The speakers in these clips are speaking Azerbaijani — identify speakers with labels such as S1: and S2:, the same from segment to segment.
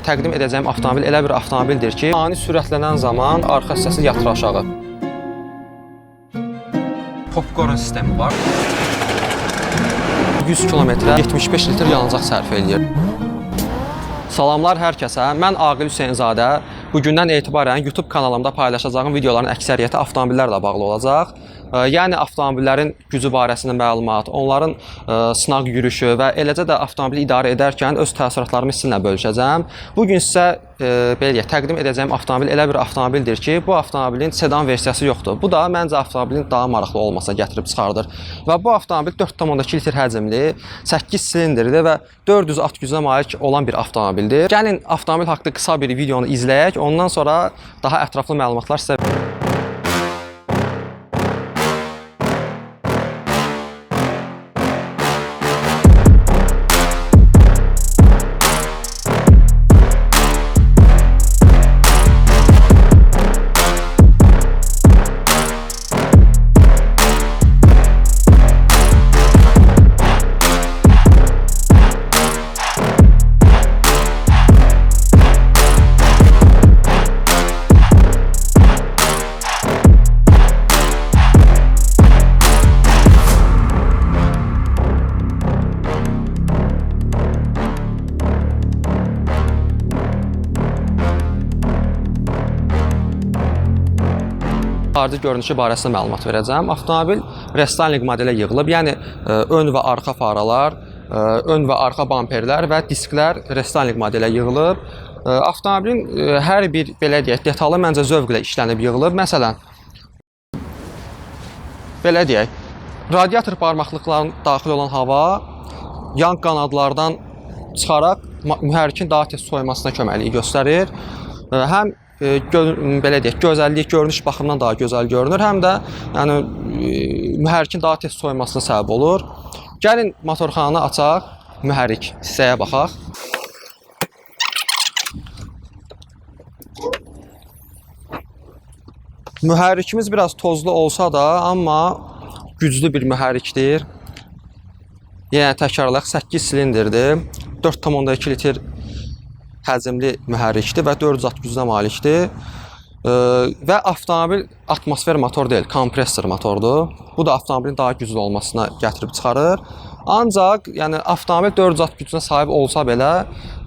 S1: təqdim edəcəyim avtomobil elə bir avtomobildir ki, ani sürətlənən zaman arxa hissəsi yatır aşağı. Popcorn sistemi var. 100 kilometrə 75 litr yanacaq sərf edir. Salamlar hər kəsə. Mən Aqil Hüseynzadə. Bugündən etibarən YouTube kanalımda paylaşacağım videoların əksəriyyəti avtomobillərlə bağlı olacaq. Yəni avtomobillərin gücü barəsində məlumat, onların sınaq yürüyüşü və eləcə də avtomobili idarə edərkən öz təəssüratlarımı sizinlə bölüşəcəm. Bugün sizə belə təqdim edəcəyim avtomobil elə bir avtomobildir ki, bu avtomobilin sedan versiyası yoxdur. Bu da məncə avtomobilin daha maraqlı olmasına gətirib çıxardır. Və bu avtomobil 4,2 litr həcmli, 8 silindrli və 400 at gücünə malik olan bir avtomobildir. Gəlin avtomobil haqqında qısa bir videonu izləyək, ondan sonra daha ətraflı məlumatlar sizə xarici görünüşü barəsində məlumat verəcəm. Avtomobil restyling modelə yığılıb, yəni ön və arxa faralar, ön və arxa bamperlər və disklər restyling modelə yığılıb. Avtomobilin hər bir belə deyək, detalı məncə zövqlə işlənib yığılıb. Məsələn, belə deyək, radiator barmaqlıqlarına daxil olan hava yan qanadlardan çıxaraq mühərrikin daha tez soymasına köməklik göstərir. Həm belə deyək, gözəllik, görünüş baxımından daha gözəl görünür, həm də yəni mühərrikin daha tez soymasına səbəb olur. Gəlin motorxananı açaq, mühərrik hissəyə baxaq. Mühərrikimiz biraz tozlu olsa da, amma güclü bir mühərrikdir. Yəni təkrarlayaq, 8 silindrdir, 4,2 litr həcmli mühərrikdir və 400 at gücünə malikdir. Və avtomobil atmosfer motor deyil, kompresor motordur. Bu da avtomobilin daha güclü olmasına gətirib çıxarır. Ancaq yəni avtomobil 400 at gücünə sahib olsa belə,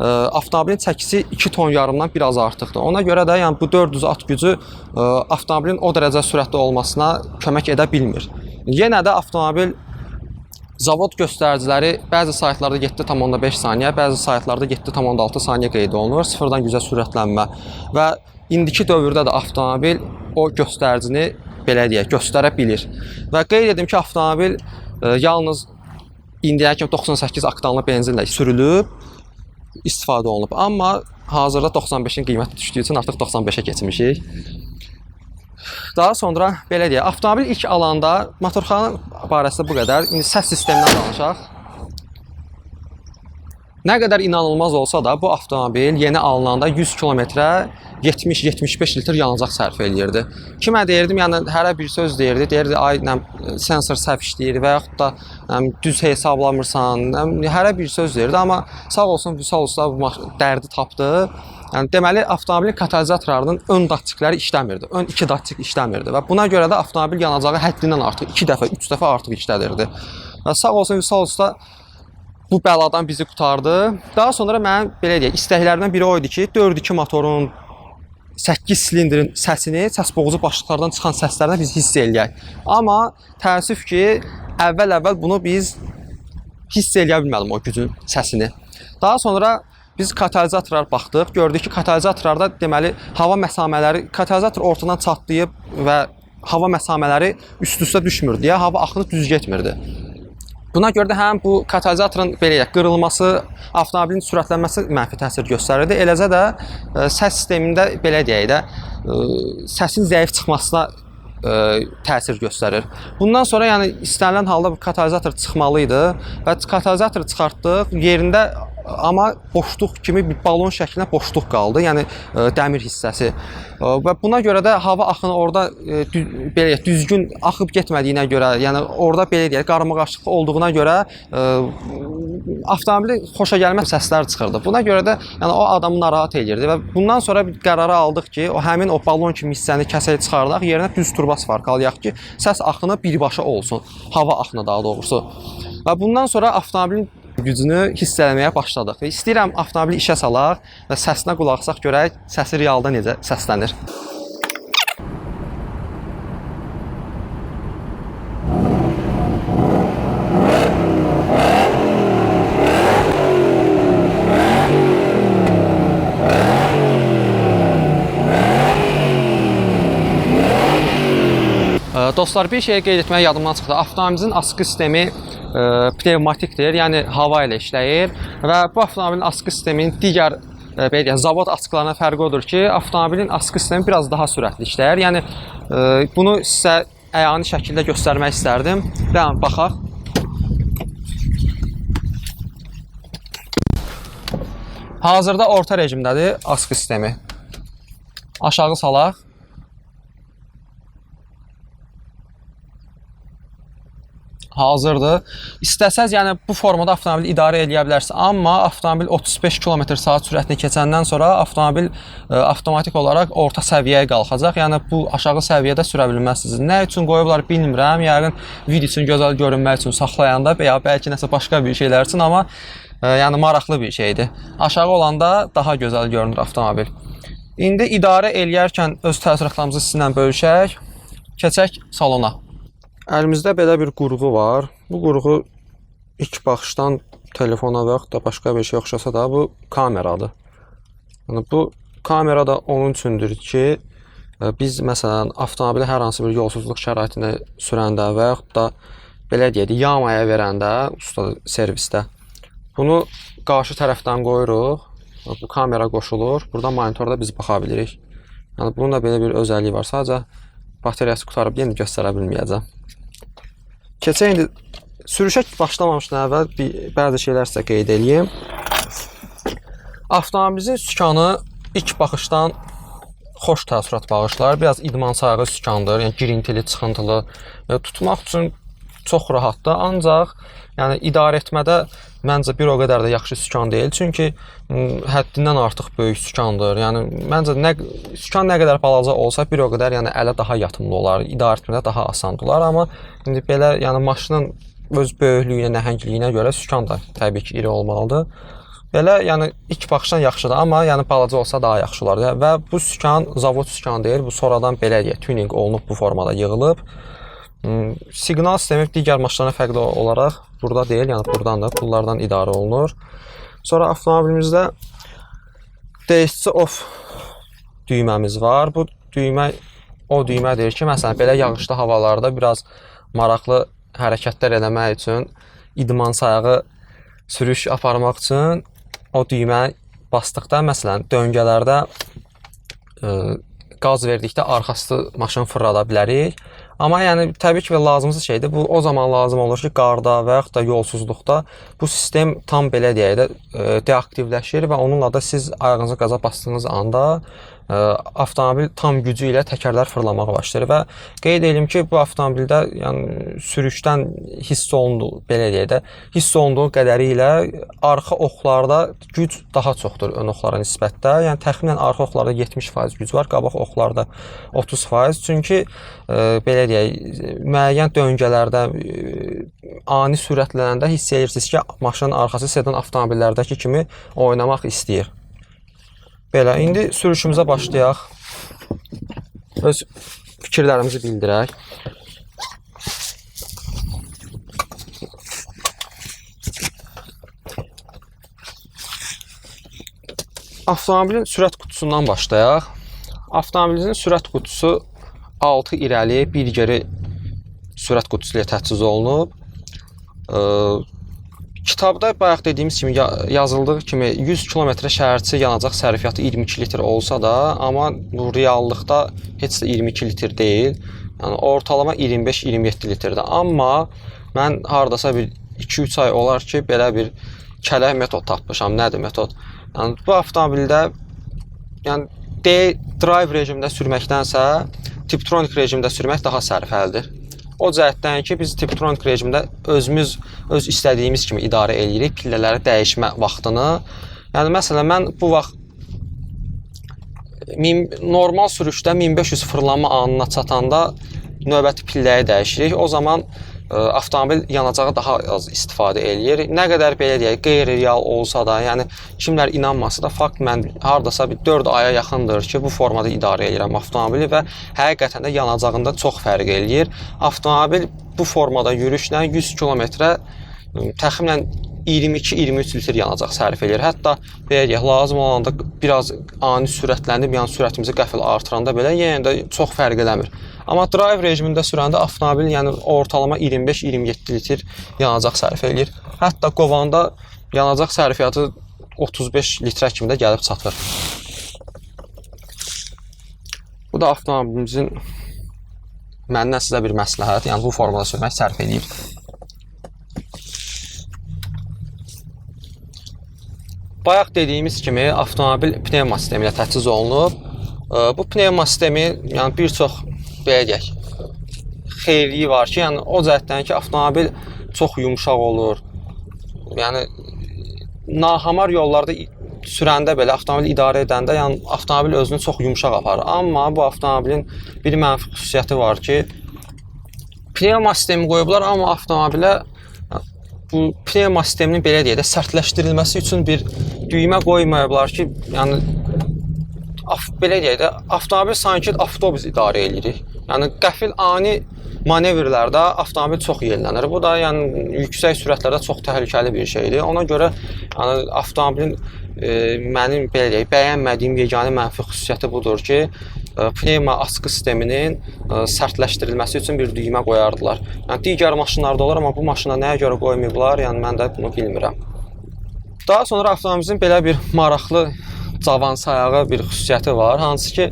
S1: avtomobilin çəkisi 2,5 tondan biraz artıqdır. Ona görə də yəni bu 400 at gücü avtomobilin o dərəcə sürətli olmasına kömək edə bilmir. Yenə də avtomobil zavod göstəriciləri bəzi saytlarda 7,5 saniyə, bəzi saytlarda 7,6 saniyə qeyd olunur. Sıfırdan 100-ə sürətlənmə və indiki dövrdə də avtomobil o göstəricini belə deyək, göstərə bilir. Və qeyd edim ki, avtomobil yalnız indiyə kimi 98 oktanlı benzinlə sürülüb, istifadə olunub. Amma hazırda 95-in qiyməti düşdüyü üçün artıq 95-ə keçmişik. Daha sonra belə deyək, avtomobil ilk alanda motorxana barəsində bu qədər. İndi səs sistemindən danışaq. Nə qədər inanılmaz olsa da bu avtomobil yeni alınanda 100 kilometrə 70-75 litr yanacaq sərf edirdi. Kimə deyirdim, yəni hərə bir söz deyirdi. Deyirdi, ay sensor səhv işləyir və yaxud da düz hesablamırsan. Hərə bir söz deyirdi, amma sağ olsun Vüsal usta bu dərdi tapdı. Yəni deməli avtomobilin katalizatorlarının ön datçikləri işləmirdi. Ön 2 datçik işləmirdi və buna görə də avtomobil yanacağı həddindən artıq 2 dəfə, 3 dəfə artıq işlədirdi. Və sağ olsun Vüsal usta bu bəladan bizi qurtardı. Daha sonra mənim belə deyək, istəklərimdən biri o idi ki, 4.2 motorun 8 silindrin səsini, səs boğucu başlıqlardan çıxan səslərini biz hiss eləyək. Amma təəssüf ki, əvvəl bunu biz hiss eləyə bilmədim o gücün səsini. Daha sonra biz katalizatorlara baxdıq. Gördük ki, katalizatorlarda deməli hava məsamələri, katalizator ortadan çatlayıb və hava məsamələri üst-üstə düşmür deyə hava axını düz getmirdi. Buna görə də həm bu katalizatorun belə qırılması, avtomobilin sürətlənməsi mənfi təsir göstərirdi. Eləcə də səs sistemində belə deyək də səsin zəif çıxmasına təsir göstərir. Bundan sonra yəni istənilən halda bu katalizator çıxmalı idi və katalizatoru çıxartdıq. Yerində amma boşluq kimi bir balon şəklində boşluq qaldı, yəni dəmir hissəsi. Və buna görə də hava axını orada belə düzgün axıb getmədiyinə görə, yəni orada belə deyək, qarmaqarışıqlı olduğuna görə avtomobili xoşagəlməz səslər çıxırdı. Buna görə də yəni o adamı narahat edirdi və bundan sonra bir qərara aldıq ki, həmin o balon kimi hissəni kəsək çıxardaq, yerinə düz turba svarkalayaq ki, səs axını birbaşa olsun, hava axını daha doğrusu. Və bundan sonra avtomobilin gücünü hiss etməyə başladıq. İstəyirəm avtomobili işə salaq və səsinə qulaq asaq, görək səsi realda necə səslənir. Dostlar, bir şeyi qeyd etməyə yadımdan çıxdı. Avtomobilimizin askı sistemi pnevmatikdir, yəni hava ilə işləyir və bu avtomobilin askı sisteminin digər belə deyək, zavod askılarına fərqi odur ki, avtomobilin askı sistemi biraz daha sürətli işləyir. Yəni bunu sizə əyani şəkildə göstərmək istərdim. Gəlin baxaq. Hazırda orta rejimdədir askı sistemi. Aşağı salaq. Hazırdır. İstəsəz, yəni bu formada avtomobili idarə edə bilərsiniz. Amma avtomobil 35 km/saat sürətini keçəndən sonra avtomobil avtomatik olaraq orta səviyyəyə qalxacaq. Yəni bu aşağı səviyyədə sürə bilməzsiniz. Nə üçün qoyublar bilmirəm. Yəqin video üçün gözəl görünmək üçün saxlayanda və ya bəlkə nəsə başqa bir şeylər üçün, amma yəni maraqlı bir şeydir. Aşağı olanda daha gözəl görünür avtomobil. İndi idarə eləyərkən öz təəssüratlarımızı sizinlə bölüşək. Keçək salona. Əlimizdə belə bir qurğu var. Bu qurğu ilk baxışdan telefona və yaxud da başqa bir şey oxşasa da bu kameradır. Yəni bu kamera da onun üçündür ki, biz məsələn avtomobili hər hansı bir yolsuzluq şəraitində sürəndə və yaxud da belə deyək, yamaya verəndə usta servisdə bunu qarşı tərəfdən qoyuruq. Bu kamera qoşulur. Burada monitorda biz baxa bilirik. Yəni bunun da belə bir özəlliyi var. Sadəcə bateriyası qutarıb yenə göstərə bilməyəcəm. Keçək indi sürüşə başlamamışdan əvvəl bəzi şeylər sizə qeyd edeyim. Avtomobilimizin sükanı ilk baxışdan xoş təəssürat bağışlar. Biraz idman sayığı sükandır, yəni girintili, çıxıntılı. Tutmaq üçün çox rahatdır, ancaq yəni idarə etmədə məncə bir o qədər də yaxşı sükan deyil. Çünki həddindən artıq böyük sükandır. Yəni məncə sükan nə qədər balaca olsa bir o qədər yəni ələ daha yatımlı olar, idarə etmədə daha asan olar. Amma indi belə yəni maşının öz böyüklüyünə, nəhəngliyinə görə sükan da təbii ki iri olmalıdır. Belə yəni ilk baxışdan yaxşıdır, amma yəni balaca olsa daha yaxşı olar. Və bu sükan zavod sükanı deyil, bu sonradan belə deyək, tuning olunub bu formada yığılıb. Siqnal sistemi digər maşınlara fərqli olaraq burada deyil, yəni buradan da pullardan idarə olunur. Sonra avtomobilimizdə DSC off düyməmiz var. Bu düymə o düymədir ki, məsələn belə yağışlı havalarda biraz maraqlı hərəkətlər eləmək üçün, idman sayağı sürüş aparmaq üçün o düymə basdıqda, məsələn döngələrdə qaz verdikdə arxası maşını fırlada bilərik. Amma yəni təbii ki lazımsız şeydir. Bu o zaman lazım olur ki, qarda və yaxud da yolsuzluqda bu sistem tam belə deyək də deaktivləşir və onunla da siz ayağınızı qaza bastığınız anda avtomobil tam gücü ilə təkərlər fırlamağa başlayır və qeyd edim ki, bu avtomobildə yəni sürüşdən hiss olunduğu, belə deyək də, hiss olunduğu qədəri ilə arxa oxlarda güc daha çoxdur ön oxlara nisbətdə. Yəni təxminən arxa oxlarda 70% güc var, qabaq oxlarda 30%. Çünki belə deyək, müəyyən döngələrdə ani sürətlənəndə hiss edirsiniz ki, maşının arxası sedan avtomobillərdəki kimi oynamaq istəyir. Belə, indi sürüşümüzə başlayaq. Öz fikirlərimizi bildirək. Avtomobilin sürət qutusundan başlayaq. Avtomobilimizin sürət qutusu 6 irəli, 1 geri sürət qutusu ilə təchiz olunub. Kitabda bayaq dediyimiz kimi yazıldığı kimi 100 km şəhərçi yanacaq sərfiyyatı 22 litr olsa da, amma bu reallıqda heç də 22 litr deyil. Yəni ortalama 25-27 litrdir. Amma mən hardasa bir 2-3 ay olar ki, belə bir kələk metod tapmışam. Nədir metod? Yəni bu avtomobildə yəni drive rejimdə sürməkdənsə Tiptronic rejimdə sürmək daha sərfəlidir. O cəhətdən ki, biz Tiptronic rejimdə özümüz öz istədiyimiz kimi idarə edirik pillələri dəyişmə vaxtını. Yəni məsələn mən bu vaxt normal sürüşdə 1500 fırlanma anına çatanda növbəti pilləyi dəyişirik. O zaman avtomobil yanacağı daha az istifadə eləyir. Nə qədər belə deyək, qeyri-real olsa da, yəni kimlər inanmasa da, fakt mən hardasa bir 4 aya yaxındır ki, bu formada idarə edirəm avtomobili və həqiqətən də yanacağında çox fərq eləyir. Avtomobil bu formada yürüşlə 100 kilometrə təxminən 22-23 litr yanacaq sərf edir. Hətta belə deyək, lazım olanda biraz ani sürətlənib, yəni sürətimizi qəfil artıranda belə yenə də çox fərq eləmir. Amma drive rejimində sürəndə avtomobil yəni ortalama 25-27 litr yanacaq sərf edir. Hətta qovanda yanacaq sərfiyyatı 35 litrə kimi də gəlib çatır. Bu da avtomobilimizin məndən sizə bir məsləhət, yəni bu formada sürmək sərf edir. Bayaq dediyimiz kimi avtomobil pnevma sistemi ilə təchiz olunub. Bu pnevma sistemi yəni bir çox belə deyək, xeyirliyi var ki, yəni o cəhətdən ki, avtomobil çox yumşaq olur. Yəni nahamar yollarda sürəndə belə avtomobil idarə edəndə, yəni avtomobil özünü çox yumşaq aparır. Amma bu avtomobilin bir mənfi xüsusiyyəti var ki, pnevma sistemi qoyublar, amma avtomobilə bu pnevma sisteminin belə deyək də sərtləşdirilməsi üçün bir düymə qoymayıblar ki, yəni belə deyək də avtomobil sanki avtobus idarə edirik. Yəni qəfil ani manevrlərdə avtomobil çox yellənir. Bu da yəni yüksək sürətlərdə çox təhlükəli bir şeydir. Ona görə yəni avtomobilin mənim belə deyək bəyənmədiyim yeganə mənfi xüsusiyyəti budur ki, pnevma askı sisteminin sərtləşdirilməsi üçün bir düymə qoyardılar. Yəni digər maşınlarda olur, amma bu maşına nəyə görə qoymayıblar, yəni mən də bunu bilmirəm. Daha sonra avtomobilimizin belə bir maraqlı cavan sayağı bir xüsusiyyəti var, hansı ki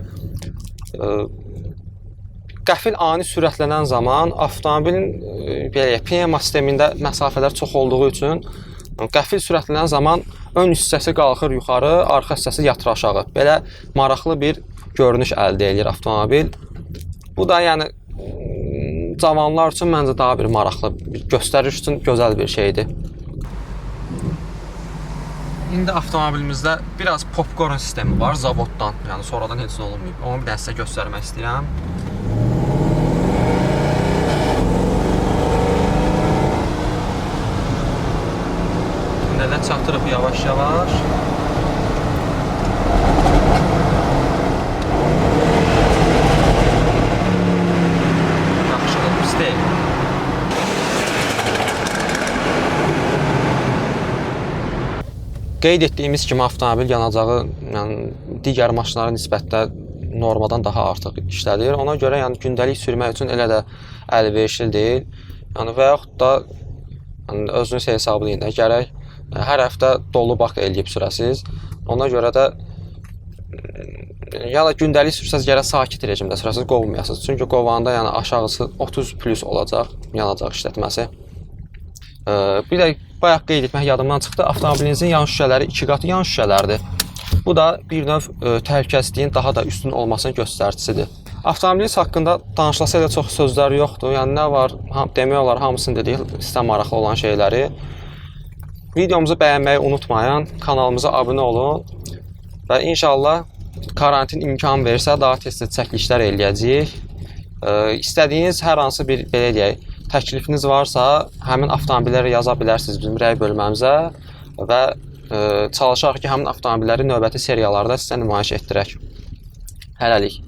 S1: qəfil ani sürətlənən zaman avtomobilin belə pnevma sistemində məsafələr çox olduğu üçün qəfil sürətlənən zaman ön hissəsi qalxır yuxarı, arxa hissəsi yatır aşağı. Belə maraqlı bir görünüş əldə edir avtomobil. Bu da yəni cavanlar üçün məncə daha bir maraqlı, göstəriş üçün gözəl bir şeydir. İndi avtomobilimizdə biraz popcorn sistemi var zavoddan, yəni sonradan heç nə olunmayıb. Onu bir də sizə göstərmək istəyirəm. Nədən çatdırıb yavaş-yavaş. Yaxşıdır, pis deyil. Qeyd etdiyimiz kimi avtomobil yanacağı yəni, digər maşınlara nisbətdə normadan daha artıq işlədir. Ona görə yəni, gündəlik sürmək üçün elə də əlverişli deyil. Yəni, və yaxud da yəni, özünüz hesablayın da gərək hər həftə dolu bak eləyib sürəsiz. Ona görə də ya da gündəlik sürsəz gərək sakit rejimdə sürəsiz, qovmayasınız. Çünki qovanda yəni, aşağısı 30 plus olacaq yanacaq işlətməsi. Bir də bayaq qeyd etmək yadımdan çıxdı. Avtomobilinizin yan şüşələri 2 qatı yan şüşələrdir. Bu da bir növ təhlükəsizliyin daha da üstün olmasının göstəricisidir. Avtomobiliniz haqqında danışılasa elə çox sözlər yoxdur. Yəni nə var, demək olar hamısını dedik, sizə maraqlı olan şeyləri. Videomuzu bəyənməyi unutmayın, kanalımıza abunə olun və inşallah karantin imkan versə daha tez-tez çəkilişlər eləyəcəyik. İstədiyiniz hər hansı bir belə deyək, təklifiniz varsa həmin avtomobilləri yaza bilərsiniz bizim rəy bölməmizə və çalışaq ki, həmin avtomobilləri növbəti seriyalarda sizə nümayiş etdirək. Hələlik.